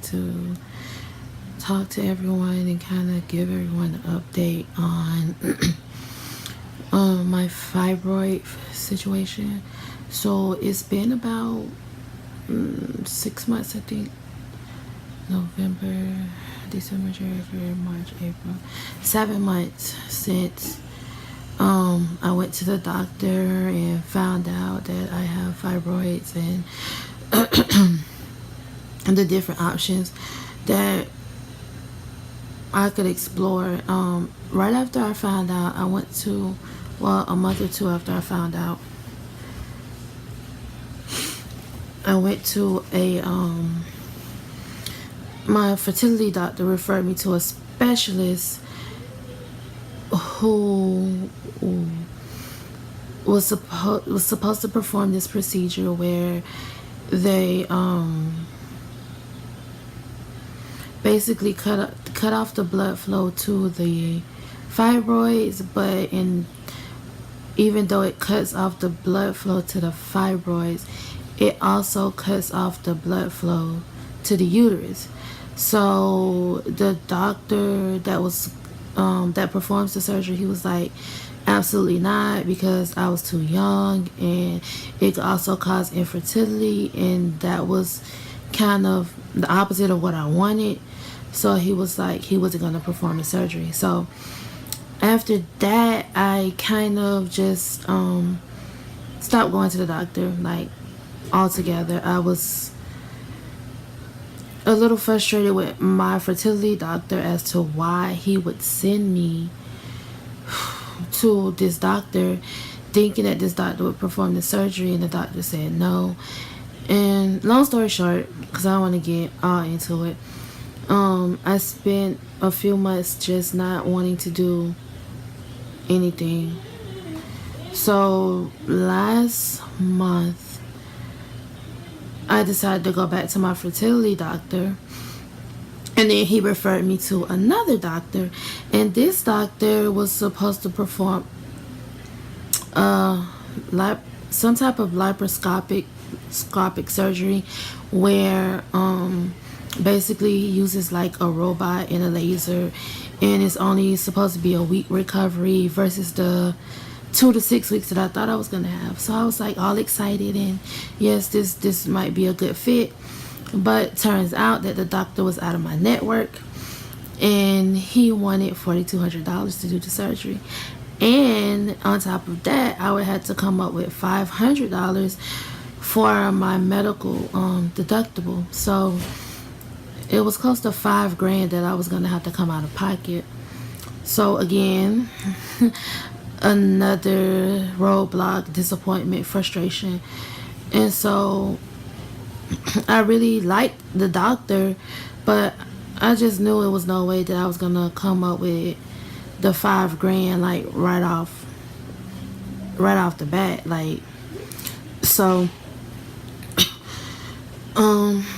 wanted to talk to everyone and kind of give everyone an update on my fibroid situation. So it's been about 6 months, I think. November, December, January, February, March, April. 7 months since I went to the doctor and found out that I have fibroids and and the different options that I could explore. Right after I found out, I went to, well, a month or two after I found out, I went to my fertility doctor referred me to a specialist who was supposed to perform this procedure where they basically cut off the blood flow to the fibroids, but even though it cuts off the blood flow to the fibroids, it also cuts off the blood flow to the uterus. So the doctor that performs the surgery, he was like, absolutely not, because I was too young and it could also cause infertility, and that was kind of the opposite of what I wanted. So he was like, he wasn't going to perform the surgery. So after that, I kind of just stopped going to the doctor, like, altogether. I was a little frustrated with my fertility doctor as to why he would send me to this doctor thinking that this doctor would perform the surgery, and the doctor said no. And long story short, because I don't want to get all into it, I spent a few months just not wanting to do anything. So last month I decided to go back to my fertility doctor, and then he referred me to another doctor, and this doctor was supposed to perform some type of laparoscopic surgery where basically he uses like a robot and a laser, and it's only supposed to be a week recovery versus the 2 to 6 weeks that I thought I was gonna have. So I was like all excited, and yes, this might be a good fit. But turns out that the doctor was out of my network, and he wanted $4,200 to do the surgery. And on top of that, I would have to come up with $500 for my medical deductible. So it was close to $5,000 that I was gonna have to come out of pocket. So again, another roadblock, disappointment, frustration. And so I really liked the doctor, but I just knew it was no way that I was gonna come up with the $5,000 like right off the bat. Like, so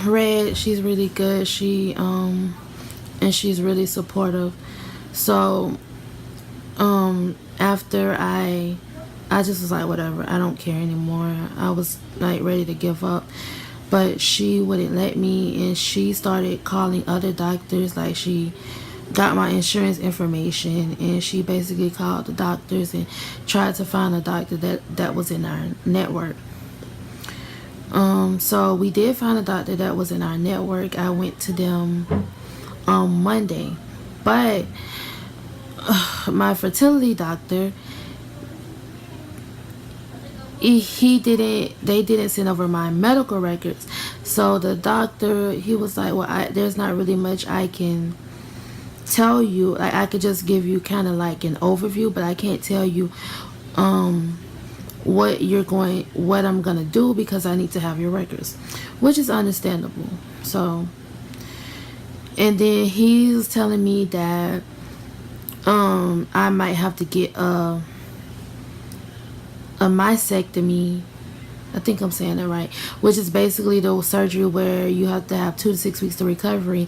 Red, she's really good. And she's really supportive. So after I just was like, whatever, I don't care anymore. I was like ready to give up, but she wouldn't let me, and she started calling other doctors. Like, she got my insurance information, and she basically called the doctors and tried to find a doctor that was in our network. So we did find a doctor that was in our network. I went to them on Monday, but my fertility doctor, they didn't send over my medical records. So the doctor, he was like, well, there's not really much I can tell you. Like, I could just give you kind of like an overview, but I can't tell you what I'm gonna do, because I need to have your records, which is understandable. So, and then he's telling me that I might have to get a mastectomy. I think I'm saying that right, which is basically the surgery where you have to have 2 to 6 weeks to recovery.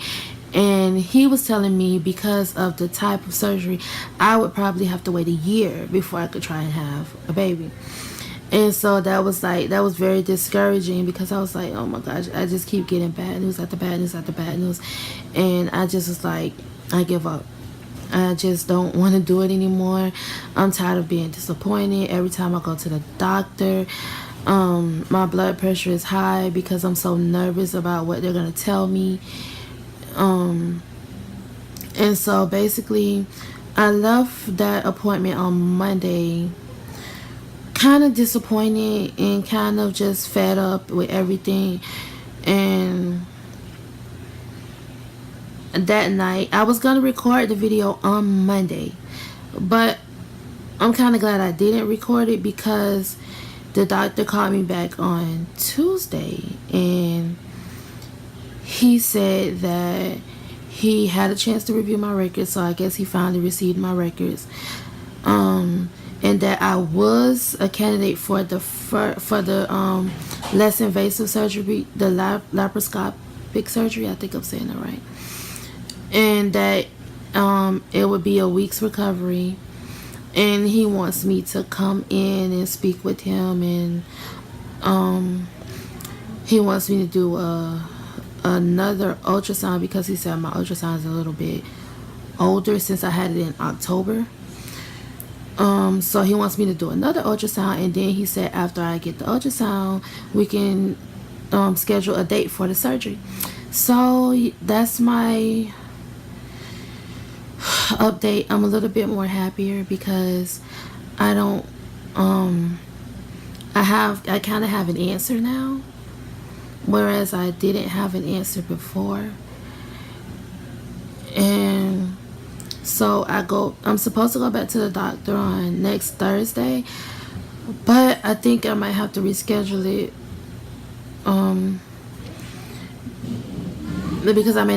And he was telling me because of the type of surgery, I would probably have to wait a year before I could try and have a baby. And so that was very discouraging, because I was like, oh my gosh, I just keep getting bad news after bad news after bad news. And I just was like, I give up. I just don't want to do it anymore. I'm tired of being disappointed every time I go to the doctor. My blood pressure is high because I'm so nervous about what they're going to tell me. And so basically, I left that appointment on Monday kind of disappointed and kind of just fed up with everything. And that night, I was going to record the video on Monday, but I'm kind of glad I didn't record it, because the doctor called me back on Tuesday, and he said that he had a chance to review my records, so I guess he finally received my records, and that I was a candidate for the less invasive surgery, the laparoscopic surgery. I think I'm saying that right. And that it would be a week's recovery, and he wants me to come in and speak with him, and he wants me to do another ultrasound, because he said my ultrasound is a little bit older since I had it in October. So he wants me to do another ultrasound, and then he said after I get the ultrasound, we can schedule a date for the surgery. So that's my update. I'm a little bit more happier, because I don't I kind of have an answer now, whereas I didn't have an answer before. And so I'm supposed to go back to the doctor on next Thursday, but I think I might have to reschedule it, because I may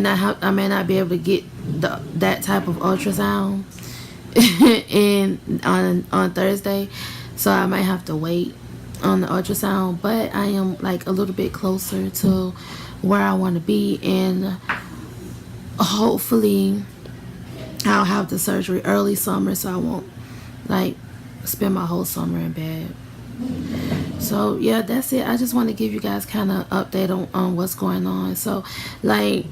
not be able to get that type of ultrasound on Thursday, so I might have to wait on the ultrasound. But I am like a little bit closer to where I want to be, and hopefully I'll have the surgery early summer, so I won't like spend my whole summer in bed. So yeah, that's it. I just want to give you guys kind of update on what's going on. So like,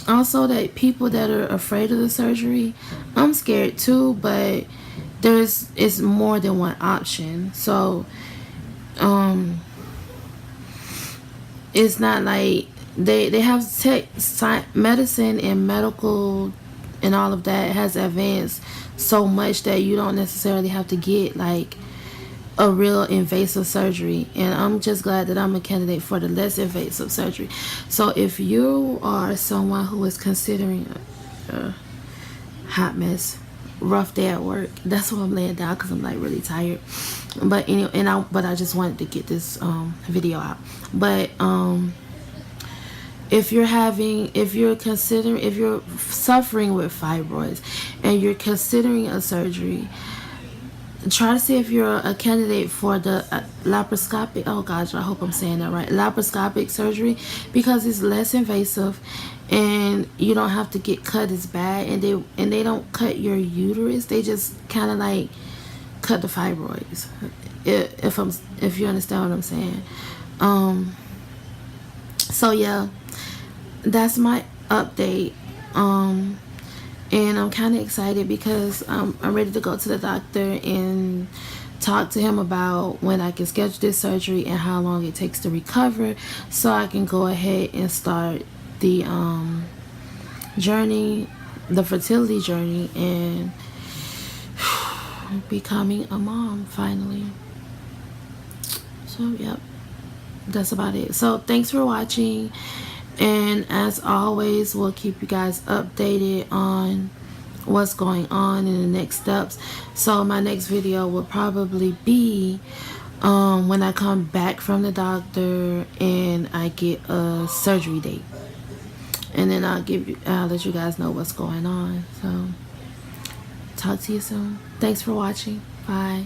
also that people that are afraid of the surgery, I'm scared too, but it's more than one option. So it's not like they have medicine and medical and all of that has advanced so much that you don't necessarily have to get like a real invasive surgery. And I'm just glad that I'm a candidate for the less invasive surgery. So if you are someone who is considering a hot mess, rough day at work, that's why I'm laying down, because I'm like really tired. But anyway, but I just wanted to get this video out. But if you're suffering with fibroids and you're considering a surgery, try to see if you're a candidate for the laparoscopic, oh gosh, I hope I'm saying that right, laparoscopic surgery, because it's less invasive and you don't have to get cut as bad, and they don't cut your uterus, they just kind of like cut the fibroids, if you understand what I'm saying. So yeah, that's my update. And I'm kind of excited because I'm ready to go to the doctor and talk to him about when I can schedule this surgery and how long it takes to recover, so I can go ahead and start the journey, the fertility journey, and becoming a mom finally. So yep, that's about it. So thanks for watching. And as always, we'll keep you guys updated on what's going on in the next steps. So my next video will probably be when I come back from the doctor and I get a surgery date. And then I'll let you guys know what's going on. So talk to you soon. Thanks for watching. Bye.